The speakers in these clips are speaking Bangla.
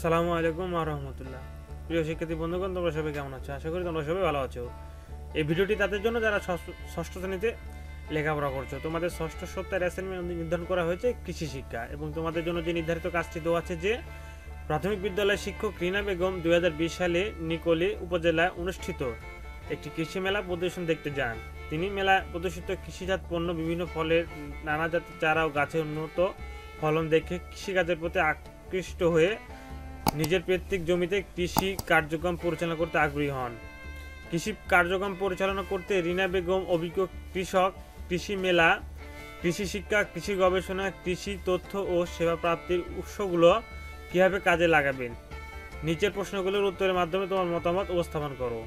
আসসালামু আলাইকুম ওয়া রাহমাতুল্লাহ। প্রিয় শিক্ষার্থী বন্ধুগণ, তোমরা সবাই কেমন আছো? আশা করি তোমরা সবাই ভালো আছো। এই ভিডিওটি তাদের জন্য যারা ষষ্ঠ শ্রেণীতে লেখাপড়া করছো। তোমাদের ষষ্ঠ সপ্তাহের অ্যাসাইনমেন্ট নির্ধারণ করা হয়েছে কৃষি শিক্ষা, এবং তোমাদের জন্য যে নির্ধারিত কাজটি দেওয়া আছে যে প্রাথমিক বিদ্যালয়ের শিক্ষক রিনা বেগম 2020 সালে নিকলি উপজেলায় অনুষ্ঠিত একটি কৃষি মেলা প্রদর্শন দেখতে যান। তিনি মেলা প্রদর্শিত কৃষিজাত পণ্য, বিভিন্ন ফলের নানা জাতের চারা ও গাছের উন্নত ফলন দেখে কৃষিকাজের প্রতি আকৃষ্ট হয়ে নিজের পৈতৃক জমিতে কৃষি কার্যক্রম পরিচালনা করতে আগ্রহী হন। কৃষি কার্যক্রম পরিচালনা করতে রিনা বেগম অভিজ্ঞ কৃষক, কৃষি মেলা, কৃষি শিক্ষা, কৃষি গবেষণা, কৃষি তথ্য ও সেবা প্রাপ্তির উৎসগুলো কীভাবে কাজে লাগাবেন, নিচের প্রশ্নগুলোর উত্তরের মাধ্যমে তোমার মতামত উপস্থাপন করো।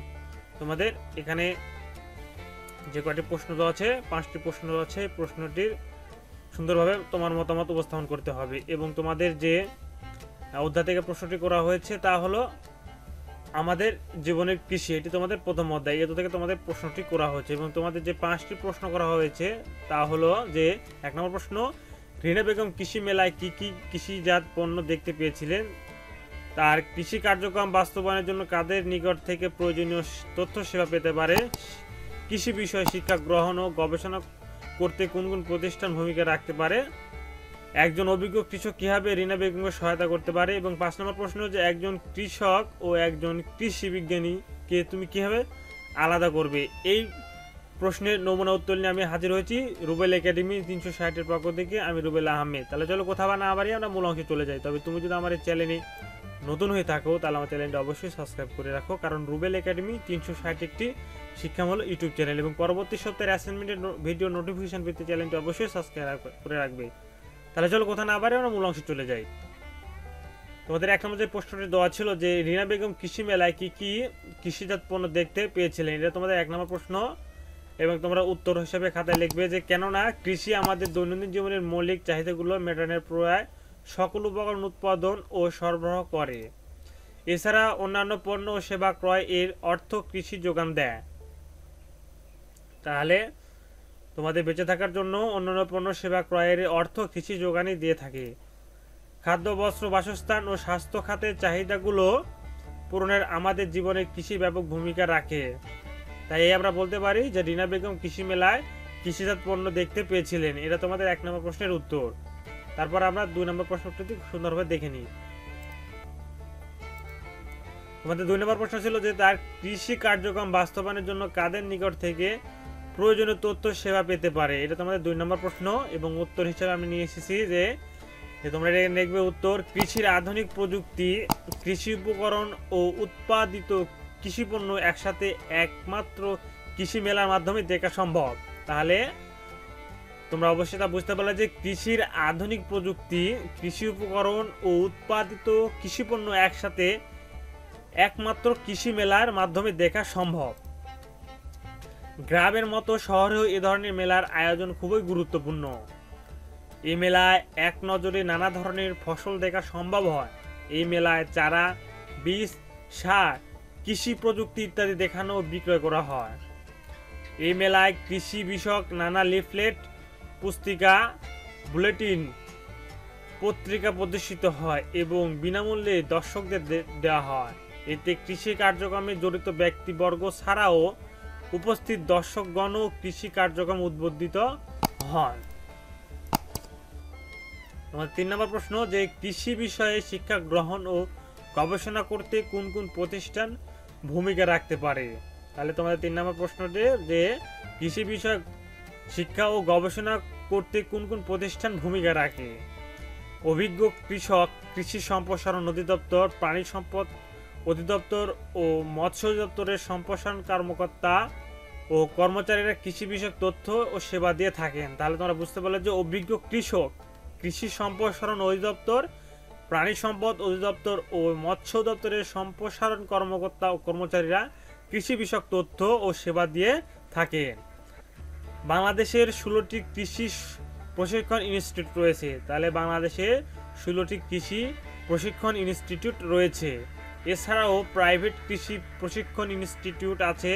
তোমাদের এখানে যে কয়টি প্রশ্ন দেওয়া আছে, 5টি প্রশ্ন দেওয়া আছে। প্রশ্নটির সুন্দরভাবে তোমার মতামত উপস্থাপন করতে হবে, এবং তোমাদের যে অধ্যায় থেকে প্রশ্নটি করা হয়েছে তা হলো আমাদের জীবনের কৃষি। এটি তোমাদের প্রথম অধ্যায়, এত থেকে তোমাদের প্রশ্নটি করা হয়েছে, এবং তোমাদের যে 5টি প্রশ্ন করা হয়েছে তা হলো যে 1 নম্বর প্রশ্ন, রিনা বেগম কৃষি মেলায় কি কি কৃষিজাত পণ্য দেখতে পেয়েছিলেন, তার কৃষি কার্যক্রম বাস্তবায়নের জন্য কাদের নিকট থেকে প্রয়োজনীয় তথ্য সেবা পেতে পারে, কৃষি বিষয়ে শিক্ষা গ্রহণ ও গবেষণা করতে কোন কোন প্রতিষ্ঠান ভূমিকা রাখতে পারে, একজন অভিজ্ঞ কৃষক কিভাবে রিনা বেগমকে সহায়তা করতে পারে, এবং 5 নম্বর প্রশ্ন যে একজন কৃষক ও একজন কৃষি বিজ্ঞানীকে তুমি কিভাবে আলাদা করবে। এই প্রশ্নের নমুনা উত্তর নিয়ে আমি হাজির হয়েছি রুবেল একাডেমি 360-এর পক্ষ থেকে। আমি রুবেল আহমেদ। তাহলে চলো কথা না বাড়িয়ে আমরা মূল অংশে চলে যাই। তবে তুমি যদি আমার এই চ্যানেলে নতুন হয়ে থাকো তাহলে আমার চ্যানেলটা অবশ্যই সাবস্ক্রাইব করে রাখো, কারণ রুবেল একাডেমি 360 একটি শিক্ষামূলক ইউটিউব চ্যানেল, এবং পরবর্তী সপ্তাহের অ্যাসাইনমেন্টের ভিডিও নোটিফিকেশন পেতে চ্যানেলটি অবশ্যই সাবস্ক্রাইব করে রাখবে। তাহলে চলো কথা না বাড়িয়ে আমরা মূল অংশে চলে যাই। তোমাদের 1 নম্বর যে প্রশ্নটি দেওয়া ছিল যে রিনা বেগম কৃষি মেলায় কি কি কৃষিজাত পণ্য দেখতে পেয়েছিলেন, এটা তোমাদের 1 নম্বর প্রশ্ন, এবং তোমরা উত্তর হিসেবে খাতায় লিখবে যে কেননা কৃষি আমাদের দৈনন্দিন জীবনের মৌলিক চাহিদাগুলো মেটানোর প্রায় সকল উপকরণ উৎপাদন ও সরবরাহ করে। এছাড়া অন্যান্য পণ্য ও সেবা ক্রয় এর অর্থ কৃষি যোগান দেয়। তাহলে তোমাদের বেঁচে থাকার জন্য অন্যান্য পণ্য সেবা ক্রয়ের অর্থ কৃষি যোগানই দিয়ে থাকে। খাদ্য, বস্ত্র, বাসস্থান ও স্বাস্থ্য খাতের চাহিদাগুলো পূরণের আমাদের জীবনে কৃষি ব্যাপক ভূমিকা রাখে। তাই আমরা বলতে পারি যে রিনা বেগম কৃষি মেলায় কৃষিজাত পণ্য দেখতে পেয়েছিলেন। এটা তোমাদের 1 নম্বর প্রশ্নের উত্তর। তারপর আমরা 2 নম্বর প্রশ্নটি সুন্দরভাবে দেখে নিই। তোমাদের 2 নম্বর প্রশ্ন ছিল যে তার কৃষি কার্যক্রম বাস্তবায়নের জন্য কাদের নিকট থেকে প্রয়োজনীয় তথ্য সেবা পেতে পারে। এটা তোমাদের 2 নম্বর প্রশ্ন, এবং উত্তর হিসেবে আমি নিয়ে এসেছি যে তোমরা দেখবে উত্তর, কৃষির আধুনিক প্রযুক্তি, কৃষি উপকরণ ও উৎপাদিত কৃষি পণ্য একসাথে একমাত্র কৃষি মেলার মাধ্যমে দেখা সম্ভব। তাহলে তোমরা অবশ্যই তা বুঝতে পারলে যে কৃষির আধুনিক প্রযুক্তি, কৃষি উপকরণ ও উৎপাদিত কৃষি পণ্য একসাথে একমাত্র কৃষি মেলার মাধ্যমে দেখা সম্ভব। গ্রামের মতো শহরেও এ ধরনের মেলার আয়োজন খুবই গুরুত্বপূর্ণ। এই মেলায় এক নজরে নানা ধরনের ফসল দেখা সম্ভব হয়। এই মেলায় চারা, বীজ, সার, কৃষি প্রযুক্তি ইত্যাদি দেখানো ও বিক্রয় করা হয়। এই মেলায় কৃষি বিষয়ক নানা লিফলেট, পুস্তিকা, বুলেটিন, পত্রিকা প্রদর্শিত হয় এবং বিনামূল্যে দর্শকদের দেওয়া হয়। এতে কৃষি কার্যক্রমে জড়িত ব্যক্তিবর্গ ছাড়াও উপস্থিত দর্শকগণও কৃষি কার্যক্রম উদ্বুদ্ধ হন। তোমার 3 নম্বর প্রশ্ন যে কৃষি বিষয়ে শিক্ষা গ্রহণ ও গবেষণা করতে কোন কোন প্রতিষ্ঠান ভূমিকা রাখতে পারে। তাহলে তোমাদের 3 নম্বর প্রশ্নটি যে কৃষি বিষয়ে শিক্ষা ও গবেষণা করতে কোন কোন প্রতিষ্ঠান ভূমিকা রাখে। অভিজ্ঞ কৃষক, কৃষি সম্প্রসারণ অধিদপ্তর, প্রাণী সম্পদ অধিদপ্তর ও মৎস্য অধিদপ্তরের সম্প্রসারণ কর্মকর্তা ও কর্মচারীরা কৃষি বিষয়ক তথ্য ও সেবা দিয়ে থাকেন। তাহলে তোমরা বুঝতে পারলে যে অভিজ্ঞ কৃষক, কৃষি সম্প্রসারণ অধিদপ্তর, প্রাণী সম্পদ অধিদপ্তর ও মৎস্য দপ্তরের সম্প্রসারণ কর্মকর্তা ও কর্মচারীরা কৃষি বিষয়ক তথ্য ও সেবা দিয়ে থাকেন। বাংলাদেশের 16টি কৃষি প্রশিক্ষণ ইনস্টিটিউট রয়েছে। তাহলে বাংলাদেশে 16টি কৃষি প্রশিক্ষণ ইনস্টিটিউট রয়েছে। এছাড়াও প্রাইভেট কৃষি প্রশিক্ষণ ইনস্টিটিউট আছে।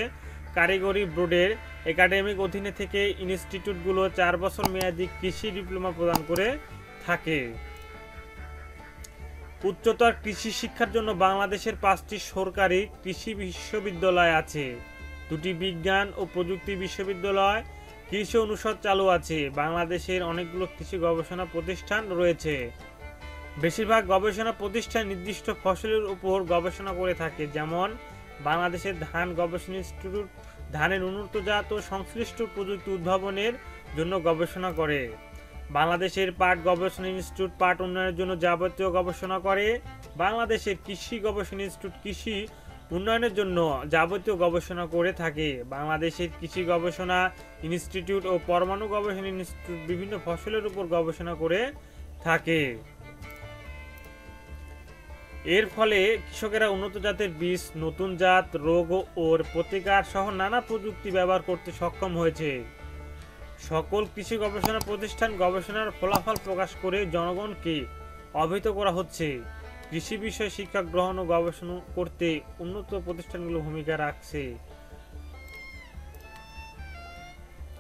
কারিগরি বোর্ডের একাডেমিক অধীনে থেকে ইনস্টিটিউটগুলো 4 বছর মেয়াদী কৃষি ডিপ্লোমা প্রদান করে থাকে। উচ্চতর কৃষি শিক্ষার জন্য বাংলাদেশের 5টি সরকারি কৃষি বিশ্ববিদ্যালয় আছে, 2টি বিজ্ঞান ও প্রযুক্তি বিশ্ববিদ্যালয়, কৃষি অনুষদ চালু আছে। বাংলাদেশের অনেকগুলো কৃষি গবেষণা প্রতিষ্ঠান রয়েছে। বেশিরভাগ গবেষণা প্রতিষ্ঠান নির্দিষ্ট ফসলের উপর গবেষণা করে থাকে, যেমন বাংলাদেশের ধান গবেষণা ইনস্টিটিউট ধানের উন্নতজাত ও সংশ্লিষ্ট প্রযুক্তি উদ্ভাবনের জন্য গবেষণা করে। বাংলাদেশের পাট গবেষণা ইনস্টিটিউট পাট উন্নয়নের জন্য যাবতীয় গবেষণা করে। বাংলাদেশের কৃষি গবেষণা ইনস্টিটিউট কৃষি উন্নয়নের জন্য যাবতীয় গবেষণা করে থাকে। বাংলাদেশের কৃষি গবেষণা ইনস্টিটিউট ও পরমাণু গবেষণা ইনস্টিটিউট বিভিন্ন ফসলের উপর গবেষণা করে থাকে। এর ফলে কৃষকেরা উন্নত জাতের বীজ, নতুন জাত, রোগ ও প্রতিকার সহ নানা প্রযুক্তি ব্যবহার করতে সক্ষম হয়েছে। সকল কৃষি গবেষণা প্রতিষ্ঠান গবেষণার ফলাফল প্রকাশ করে জনগণকে অবহিত করা হচ্ছে। কৃষি বিষয়ে শিক্ষা গ্রহণ ও গবেষণা করতে উন্নত প্রতিষ্ঠানগুলো ভূমিকা রাখছে।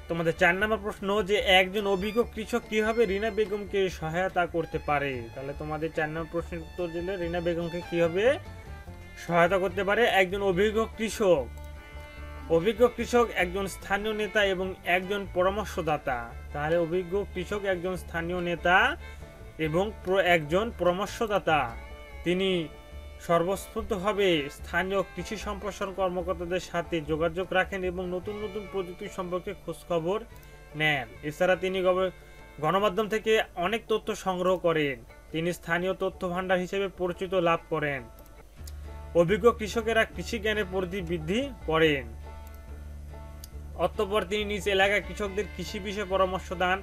তোমাদের 4 নম্বর প্রশ্ন, যে একজন অভিজ্ঞ কৃষক কিভাবে রীনা বেগমকে সহায়তা করতে পারে? তাহলে তোমাদের 4 নম্বর প্রশ্নের উত্তর দিলে রীনা বেগমকে কিভাবে সহায়তা করতে পারে। একজন অভিজ্ঞ কৃষক একজন স্থানীয় নেতা এবং একজন পরামর্শদাতা। তাহলে অভিজ্ঞ কৃষক একজন স্থানীয় নেতা এবং একজন পরামর্শদাতা। তিনি সর্বস্ফূর্তভাবে স্থানীয় কৃষি সম্প্রসারণ কর্মকর্তাদের সাথে যোগাযোগ রাখেন এবং নতুন নতুন প্রযুক্তি সম্পর্কে খোঁজখবর নেন। এছাড়া তিনি গণমাধ্যম থেকে অনেক তথ্য সংগ্রহ করেন। তিনি স্থানীয় তথ্য ভাণ্ডার হিসেবে পরিচিত লাভ করেন। অভিজ্ঞ কৃষকেরা কৃষি জ্ঞানের পরিধি বৃদ্ধি করেন। অতঃপর তিনি নিজ এলাকায় কৃষকদের কৃষি বিষয়ে পরামর্শ দান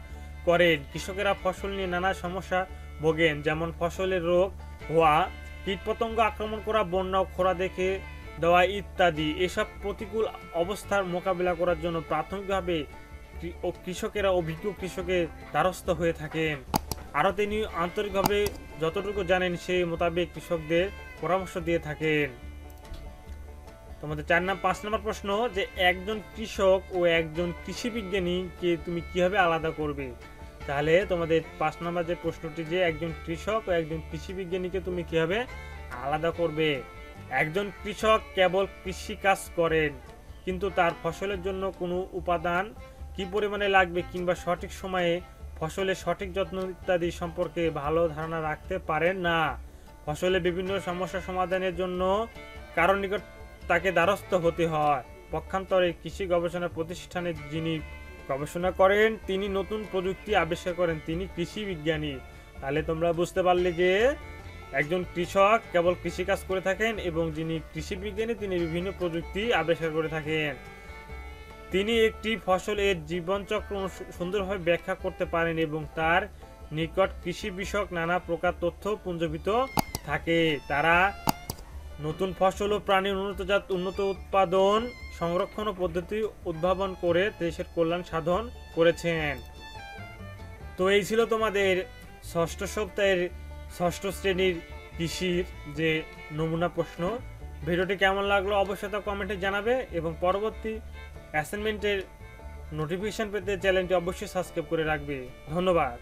করেন। কৃষকেরা ফসল নিয়ে নানা সমস্যা ভোগেন, যেমন ফসলের রোগ হওয়া, কীটপতঙ্গ আক্রমণ করা, বন্যা ও খরা দেখে দেওয়া ইত্যাদি। এসব প্রতিকূল অবস্থার মোকাবিলা করার জন্য প্রাথমিকভাবে কৃষকেরা অভিজ্ঞ কৃষকের দ্বারস্থ হয়ে থাকেন। আরও তিনি আন্তরিকভাবে যতটুকু জানেন সেই মোতাবেক কৃষকদের পরামর্শ দিয়ে থাকেন। তোমাদের 5 নম্বর প্রশ্ন, যে একজন কৃষক ও একজন কৃষি বিজ্ঞানীকে তুমি কিভাবে আলাদা করবে? তাহলে তোমাদের 5 নম্বর যে প্রশ্নটি, যে একজন কৃষক ও একজন কৃষি বিজ্ঞানীকে তুমি কিভাবে আলাদা করবে। একজন কৃষক কেবল কৃষি কাজ করেন, কিন্তু তার ফসলের জন্য কোনো উপাদান কি পরিমাণে লাগবে কিংবা সঠিক সময়ে ফসলের সঠিক যত্ন ইত্যাদি সম্পর্কে ভালো ধারণা রাখতে পারেন না। ফসলের বিভিন্ন সমস্যা সমাধানের জন্য কারো নিকট তাকে দ্বারস্থ হতে হয়। পক্ষান্তরে কৃষি গবেষণা প্রতিষ্ঠানে যিনি গবেষণা করেন তিনি নতুন প্রযুক্তি আবিষ্কার করেন, তিনি কৃষি বিজ্ঞানী। তাহলে তোমরা বুঝতে পারলে যে একজন কৃষক কেবল কৃষিকাজ করে থাকেন এবং যিনি কৃষি বিজ্ঞানী তিনি বিভিন্ন প্রযুক্তি আবিষ্কার করে থাকেন। তিনি একটি ফসলের জীবনচক্র সুন্দরভাবে ব্যাখ্যা করতে পারেন এবং তার নিকট কৃষি বিষয়ক নানা প্রকার তথ্য পুঞ্জীভূত থাকে। তারা নতুন ফসল ও প্রাণীর উন্নত উৎপাদন, সংরক্ষণ ও পদ্ধতি উদ্ভাবন করে দেশের কল্যাণ সাধন করেছেন। তো এই ছিল তোমাদের 6ষ্ঠ সপ্তাহের 6ষ্ঠ শ্রেণীর কৃষির যে নমুনা প্রশ্ন। ভিডিওটি কেমন লাগলো অবশ্যই তা কমেন্টে জানাবে এবং পরবর্তী অ্যাসাইনমেন্টের নোটিফিকেশন পেতে চ্যানেলটি অবশ্যই সাবস্ক্রাইব করে রাখবে। ধন্যবাদ।